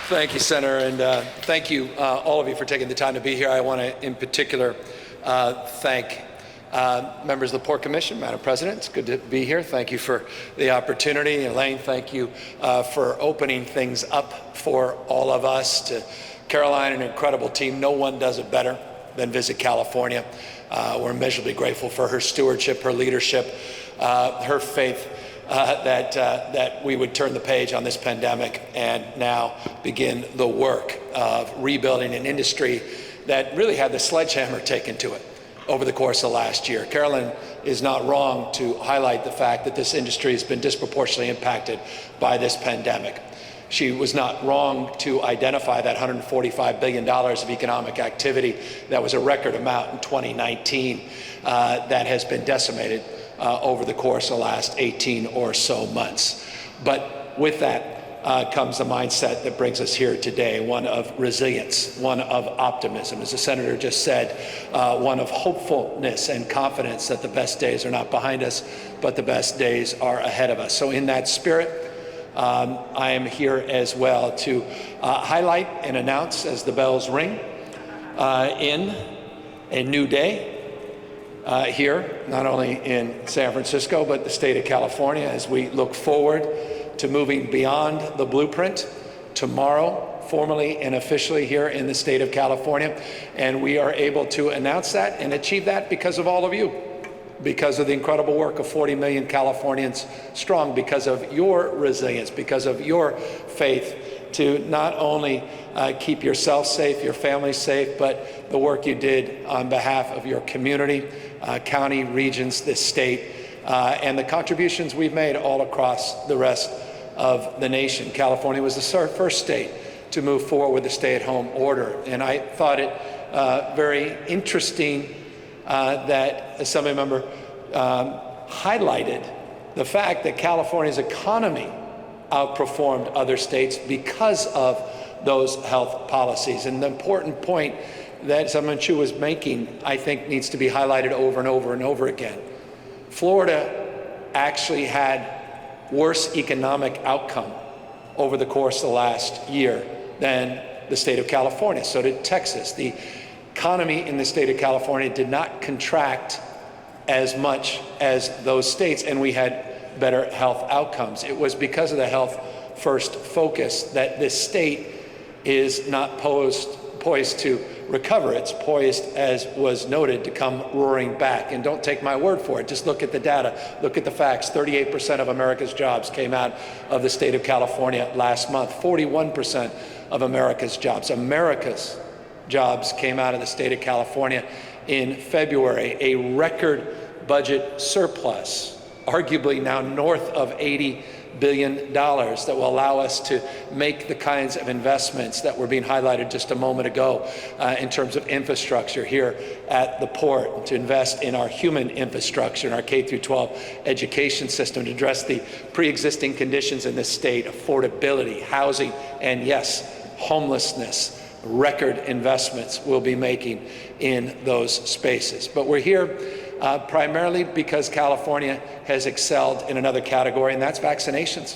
Thank you, Senator, and thank you, all of you, for taking the time to be here. I want to, in particular, thank members of the Port Commission. Madam President, it's good to be here. Thank you for the opportunity. Elaine, thank you for opening things up for all of us. To Caroline, an incredible team. No one does it better than Visit California. We're immeasurably grateful for her stewardship, her leadership, her faith that we would turn the page on this pandemic and now begin the work of rebuilding an industry that really had the sledgehammer taken to it over the course of last year. Carolyn is not wrong to highlight the fact that this industry has been disproportionately impacted by this pandemic. She was not wrong to identify that $145 billion of economic activity that was a record amount in 2019 that has been decimated over the course of the last 18 or so months. But with that comes a mindset that brings us here today, one of resilience, one of optimism, as the Senator just said, one of hopefulness and confidence that the best days are not behind us, but the best days are ahead of us. So in that spirit, I am here as well to highlight and announce, as the bells ring, in a new day here, not only in San Francisco, but the state of California, as we look forward to moving beyond the blueprint tomorrow, formally and officially here in the state of California. And we are able to announce that and achieve that because of all of you, because of the incredible work of 40 million Californians strong, because of your resilience, because of your faith to not only keep yourself safe, your family safe, but the work you did on behalf of your community, county, regions, this state, and the contributions we've made all across the rest of the nation. California was the first state to move forward with the stay-at-home order, and I thought it very interesting that Assembly Member highlighted the fact that California's economy outperformed other states because of those health policies. And the important point that Assemblyman Chu was making, I think, needs to be highlighted over and over and over again. Florida actually had worse economic outcome over the course of the last year than the state of California. So did Texas. The economy in the state of California did not contract as much as those states, and we had better health outcomes. It was because of the health first focus that this state is not poised to recover. It's poised, as was noted, to come roaring back. And don't take my word for it. Just look at the data. Look at the facts. 38% of America's jobs came out of the state of California last month. 41% of America's jobs came out of the state of California in February. A record budget surplus, arguably now north of $80 billion, that will allow us to make the kinds of investments that were being highlighted just a moment ago in terms of infrastructure here at the port, to invest in our human infrastructure, in our K-12 education system, to address the pre-existing conditions in this state, affordability, housing, and yes, homelessness. Record investments we'll be making in those spaces. But we're here primarily because California has excelled in another category, and that's vaccinations.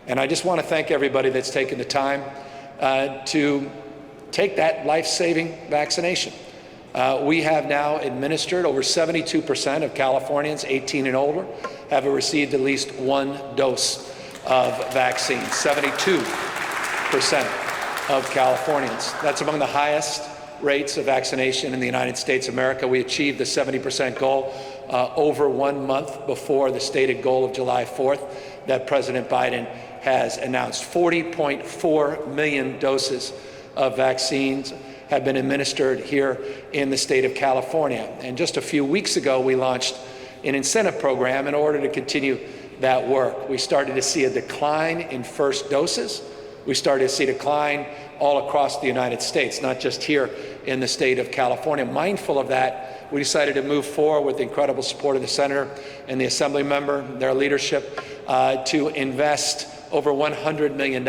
And I just want to thank everybody that's taken the time to take that life-saving vaccination. We have now administered over 72% of Californians 18 and older have received at least one dose of vaccine. 72% of Californians. That's among the highest rates of vaccination in the United States of America. We achieved the 70% goal over 1 month before the stated goal of July 4th that President Biden has announced. 40.4 million doses of vaccines have been administered here in the state of California. And just a few weeks ago, we launched an incentive program in order to continue that work. We started to see a decline in first doses. We started to see a decline all across the United States, not just here in the state of California. Mindful of that, we decided to move forward with the incredible support of the Senator and the Assembly member, their leadership, to invest over $100 million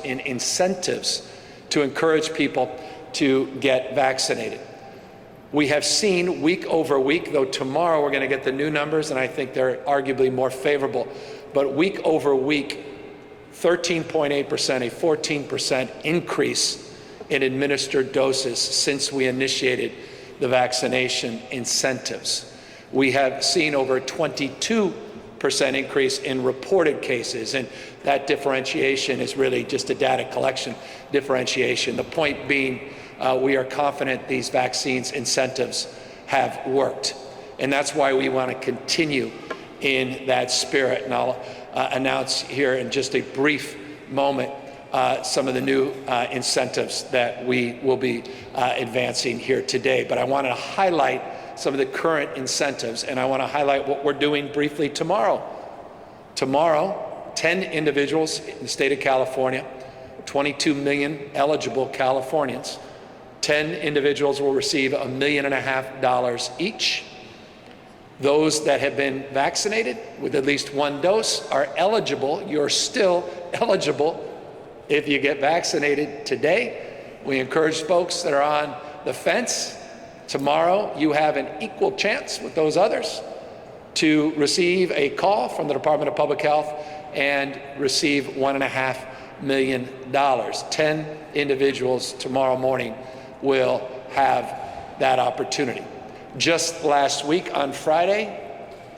in incentives to encourage people to get vaccinated. We have seen week over week, though tomorrow we're going to get the new numbers, and I think they're arguably more favorable, but week over week, 13.8%, a 14% increase in administered doses since we initiated the vaccination incentives. We have seen over a 22% increase in reported cases, and that differentiation is really just a data collection differentiation. The point being, we are confident these vaccines incentives have worked, and that's why we want to continue in that spirit. And I'll announce here in just a brief moment some of the new incentives that we will be advancing here today. But I want to highlight some of the current incentives, and I want to highlight what we're doing briefly tomorrow. Tomorrow, 10 individuals in the state of California, 22 million eligible Californians, 10 individuals will receive $1.5 million each. Those that have been vaccinated with at least one dose are eligible. You're still eligible if you get vaccinated today. We encourage folks that are on the fence. Tomorrow, you have an equal chance with those others to receive a call from the Department of Public Health and receive $1.5 million. 10 individuals tomorrow morning will have that opportunity. Just last week on Friday,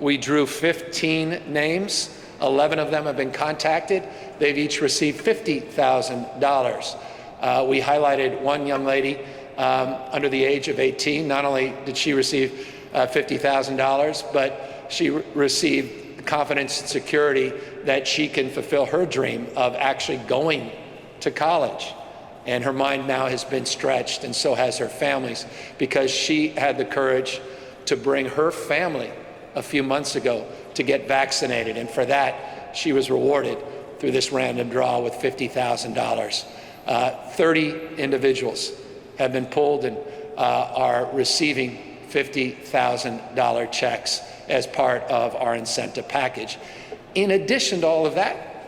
we drew 15 names. 11 of them have been contacted. They've each received $50,000. We highlighted one young lady under the age of 18. Not only did she receive $50,000, but she received confidence and security that she can fulfill her dream of actually going to college. And her mind now has been stretched, and so has her family's, because she had the courage to bring her family a few months ago to get vaccinated. And for that, she was rewarded through this random draw with $50,000. 30 individuals have been pulled and are receiving $50,000 checks as part of our incentive package. In addition to all of that,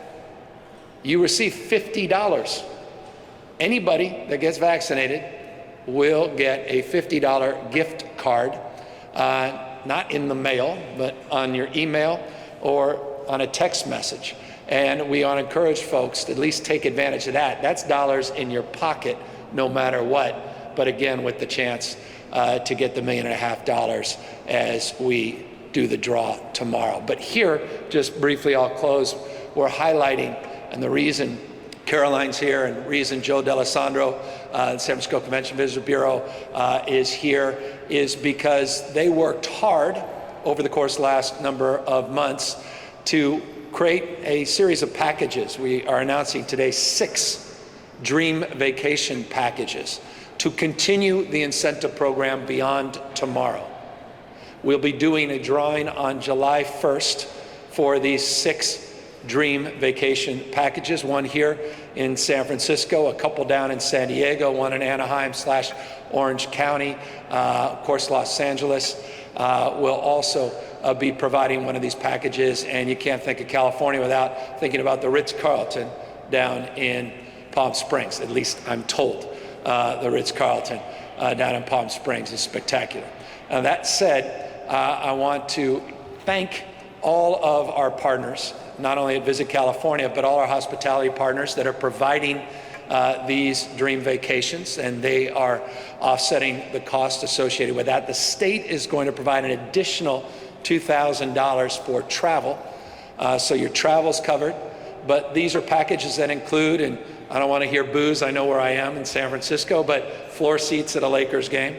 you receive $50. Anybody that gets vaccinated will get a $50 gift card, not in the mail, but on your email or on a text message. And we want to encourage folks to at least take advantage of that. That's dollars in your pocket no matter what, but again, with the chance to get the $1.5 million as we do the draw tomorrow. But here, just briefly, I'll close, we're highlighting, and the reason Caroline's here and the reason Joe D'Alessandro, the San Francisco Convention Visitor Bureau, is here is because they worked hard over the course of the last number of months to create a series of packages. We are announcing today 6 Dream Vacation packages to continue the incentive program beyond tomorrow. We'll be doing a drawing on July 1st for these 6 Dream Vacation packages, one here in San Francisco, a couple down in San Diego, one in Anaheim/Orange County, of course Los Angeles will also be providing one of these packages. And you can't think of California without thinking about the Ritz-Carlton down in Palm Springs. At least I'm told the Ritz-Carlton down in Palm Springs is spectacular. Now, that said, I want to thank all of our partners, not only at Visit California, but all our hospitality partners that are providing these Dream Vacations, and they are offsetting the cost associated with that. The state is going to provide an additional $2,000 for travel, so your travel's covered. But these are packages that include, and I don't want to hear boos, I know where I am in San Francisco, but floor seats at a Lakers game.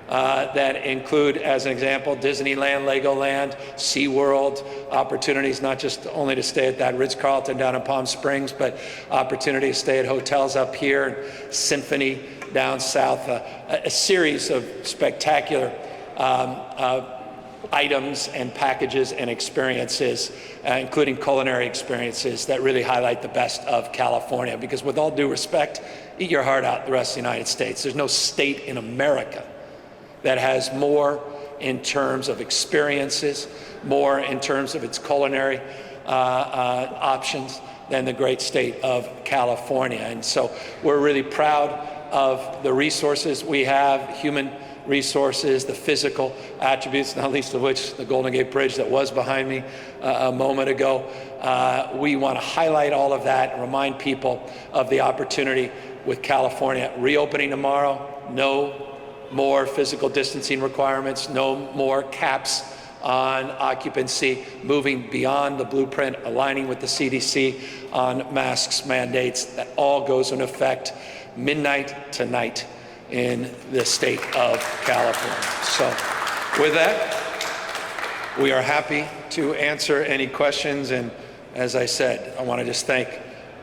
That include, as an example, Disneyland, Legoland, SeaWorld, opportunities not just only to stay at that Ritz-Carlton down in Palm Springs, but opportunity to stay at hotels up here, Symphony down south, a series of spectacular items and packages and experiences, including culinary experiences that really highlight the best of California. Because with all due respect, eat your heart out the rest of the United States. There's no state in America that has more in terms of experiences, more in terms of its culinary options than the great state of California. And so we're really proud of the resources we have, human resources, the physical attributes, not least of which the Golden Gate Bridge that was behind me a moment ago. We want to highlight all of that and remind people of the opportunity with California reopening tomorrow. No more physical distancing requirements, no more caps on occupancy, moving beyond the blueprint, aligning with the CDC on masks mandates. That all goes into effect midnight tonight in the state of California. So with that, we are happy to answer any questions. And as I said, I want to just thank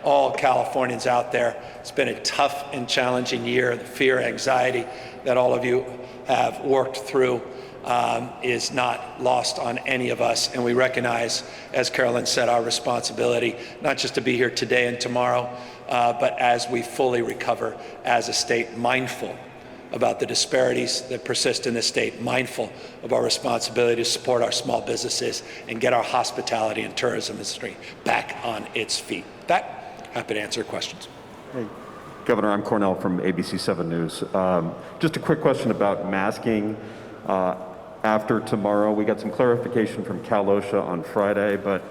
all Californians out there. It's been a tough and challenging year. The fear, anxiety that all of you have worked through is not lost on any of us. And we recognize, as Carolyn said, our responsibility, not just to be here today and tomorrow, but as we fully recover as a state, mindful about the disparities that persist in this state, mindful of our responsibility to support our small businesses and get our hospitality and tourism industry back on its feet. With that, happy to answer questions. Hey, Governor, I'm Cornell from ABC 7 News. Just a quick question about masking. After tomorrow, we got some clarification from Cal OSHA on Friday, but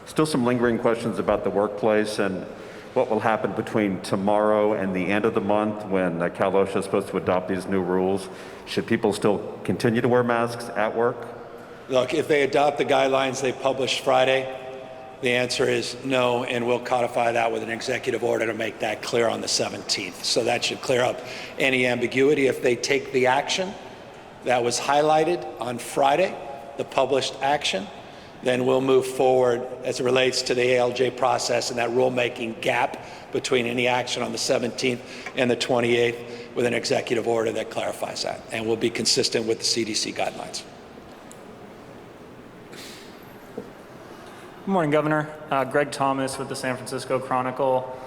still some lingering questions about the workplace and what will happen between tomorrow and the end of the month when Cal OSHA is supposed to adopt these new rules. Should people still continue to wear masks at work? Look, if they adopt the guidelines they published Friday, the answer is no, and we'll codify that with an executive order to make that clear on the 17th. So that should clear up any ambiguity. If they take the action that was highlighted on Friday, the published action, then we'll move forward as it relates to the ALJ process and that rulemaking gap between any action on the 17th and the 28th with an executive order that clarifies that, and will be consistent with the CDC guidelines. Good morning, Governor. Greg Thomas with the San Francisco Chronicle.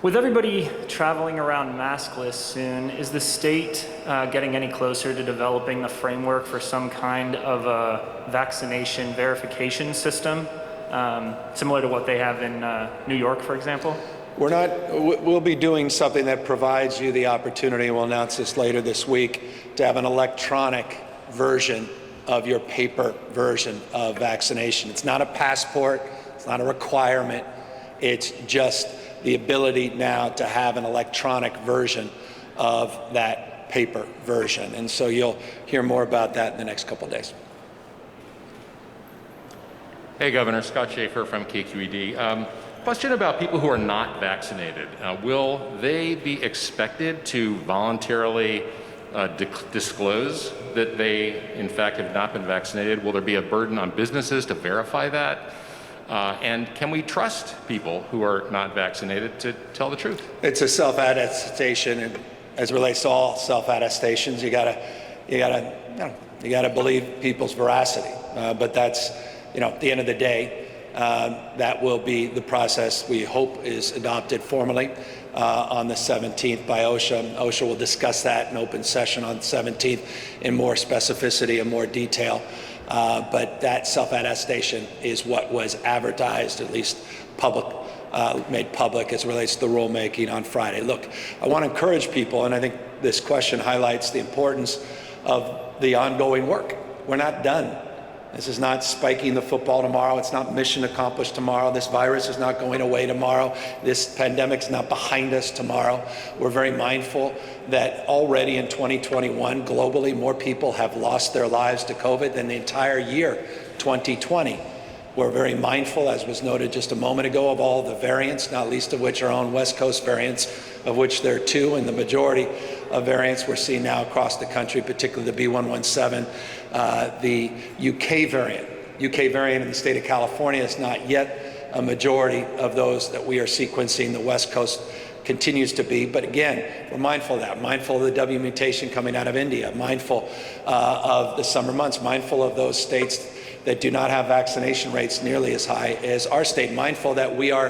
With everybody traveling around maskless soon, is the state getting any closer to developing a framework for some kind of a vaccination verification system, similar to what they have in New York, for example? We'll be doing something that provides you the opportunity, and we'll announce this later this week, to have an electronic version of your paper version of vaccination. It's not a passport, it's not a requirement, it's just the ability now to have an electronic version of that paper version. And so you'll hear more about that in the next couple of days. Hey, Governor, Scott Schaefer from KQED. Question about people who are not vaccinated. Will they be expected to voluntarily disclose that they, in fact, have not been vaccinated? Will there be a burden on businesses to verify that? And can we trust people who are not vaccinated to tell the truth? It's a self-attestation, and as it relates to all self-attestations, you gotta believe people's veracity. But that's, at the end of the day, that will be the process we hope is adopted formally on the 17th by OSHA. OSHA will discuss that in open session on the 17th in more specificity and more detail. But that self-attestation is what was advertised, at least made public as it relates to the rulemaking on Friday. Look, I want to encourage people, and I think this question highlights the importance of the ongoing work. We're not done. This is not spiking the football tomorrow. It's not mission accomplished tomorrow. This virus is not going away tomorrow. This pandemic's not behind us tomorrow. We're very mindful that already in 2021, globally, more people have lost their lives to COVID than the entire year 2020. We're very mindful, as was noted just a moment ago, of all the variants, not least of which our own West Coast variants, of which there are two, and the majority of variants we're seeing now across the country, particularly the B117, the UK variant. UK variant in the state of California is not yet a majority of those that we are sequencing. The West Coast continues to be, but again, we're mindful of that, mindful of the W mutation coming out of India, mindful of the summer months, mindful of those states that do not have vaccination rates nearly as high as our state, mindful that we are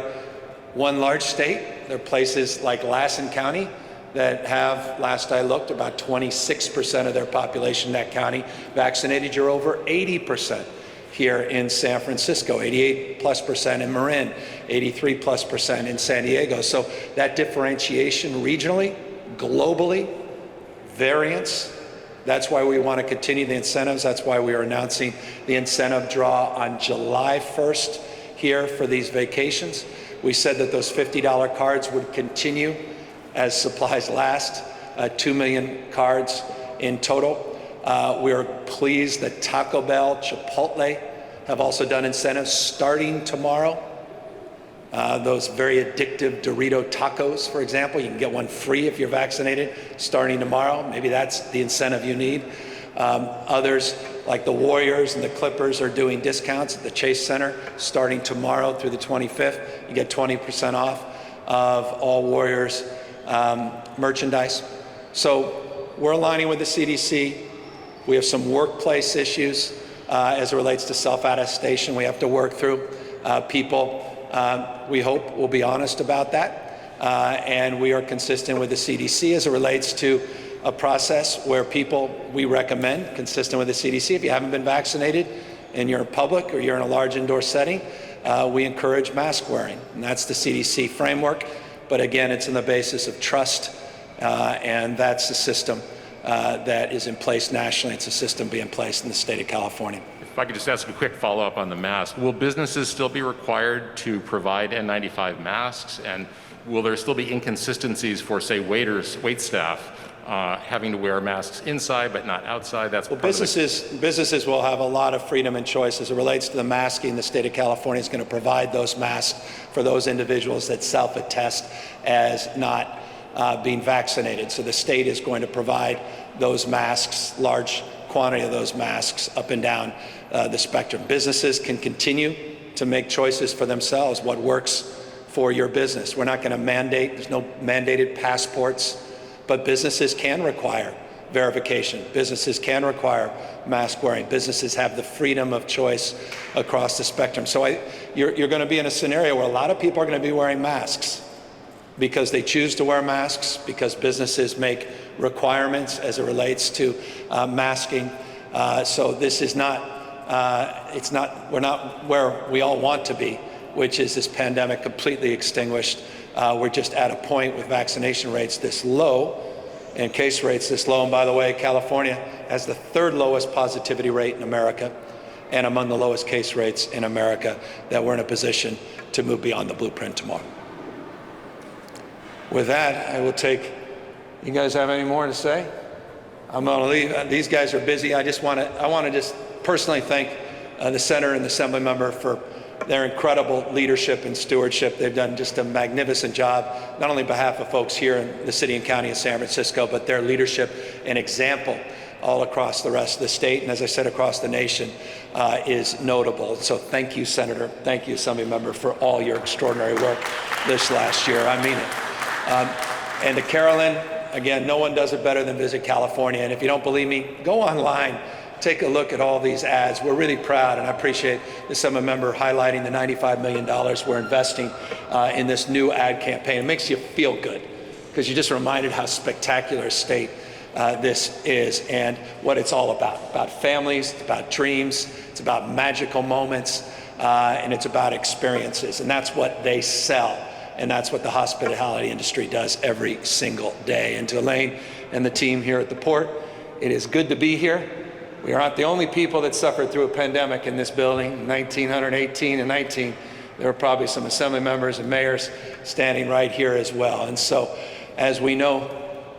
one large state. There are places like Lassen County that have, last I looked, about 26% of their population in that county vaccinated. You're over 80% here in San Francisco, 88+% in Marin, 83+% in San Diego. So that differentiation regionally, globally, variants, That's why we want to continue the incentives. That's why we are announcing the incentive draw on July 1st here for these vacations. We said that those $50 cards would continue as supplies last, 2 million cards in total. We are pleased that Taco Bell, Chipotle have also done incentives starting tomorrow. Those very addictive Dorito tacos, for example, you can get one free if you're vaccinated starting tomorrow. Maybe that's the incentive you need. Others, like the Warriors and the Clippers, are doing discounts at the Chase Center starting tomorrow through the 25th. You get 20% off of all Warriors merchandise. So we're aligning with the CDC. We have some workplace issues as it relates to self-attestation we have to work through. People, we hope, will be honest about that. And we are consistent with the CDC as it relates to a process where people, we recommend, consistent with the CDC, if you haven't been vaccinated and you're in public or you're in a large indoor setting, we encourage mask wearing. And that's the CDC framework. But again, it's on the basis of trust, and that's the system that is in place nationally. It's a system being placed in the state of California. If I could just ask a quick follow-up on the mask. Will businesses still be required to provide N95 masks? And will there still be inconsistencies for, say, waiters, wait staff, having to wear masks inside but not outside? That's well, businesses will have a lot of freedom and choice as it relates to the masking. The state of California is going to provide those masks for those individuals that self-attest as not being vaccinated. So the state is going to provide those masks, large quantity of those masks up and down the spectrum. Businesses can continue to make choices for themselves, what works for your business. We're not going to mandate, there's no mandated passports, but businesses can require verification. Businesses can require mask wearing. Businesses have the freedom of choice across the spectrum. So you're going to be in a scenario where a lot of people are going to be wearing masks because they choose to wear masks, because businesses make requirements as it relates to masking. So this is not, we're not where we all want to be, which is this pandemic completely extinguished. We're just at a point with vaccination rates this low and case rates this low. And by the way, California has the third lowest positivity rate in America and among the lowest case rates in America, that we're in a position to move beyond the blueprint tomorrow. With that, I will take, you guys have any more to say? I'm going to leave. These guys are busy. I want to just personally thank the senator and the assembly member for their incredible leadership and stewardship. They've done just a magnificent job, not only on behalf of folks here in the city and county of San Francisco, but their leadership and example all across the rest of the state, and as I said, across the nation, is notable. So thank you, Senator. Thank you, Assembly Member, for all your extraordinary work this last year. I mean it. And to Carolyn, again, no one does it better than Visit California. And if you don't believe me, go online. Take a look at all these ads. We're really proud, and I appreciate the Assembly Member highlighting the $95 million we're investing in this new ad campaign. It makes you feel good because you're just reminded how spectacular a state this is and what it's all about families, it's about dreams, it's about magical moments, and it's about experiences. And that's what they sell, and that's what the hospitality industry does every single day. And to Elaine and the team here at the port, it is good to be here. We aren't the only people that suffered through a pandemic in this building. In 1918 and 19, there were probably some assembly members and mayors standing right here as well. And so, as we know,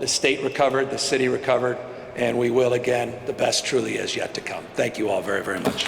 the state recovered, the city recovered, and we will again. The best truly is yet to come. Thank you all very, very much.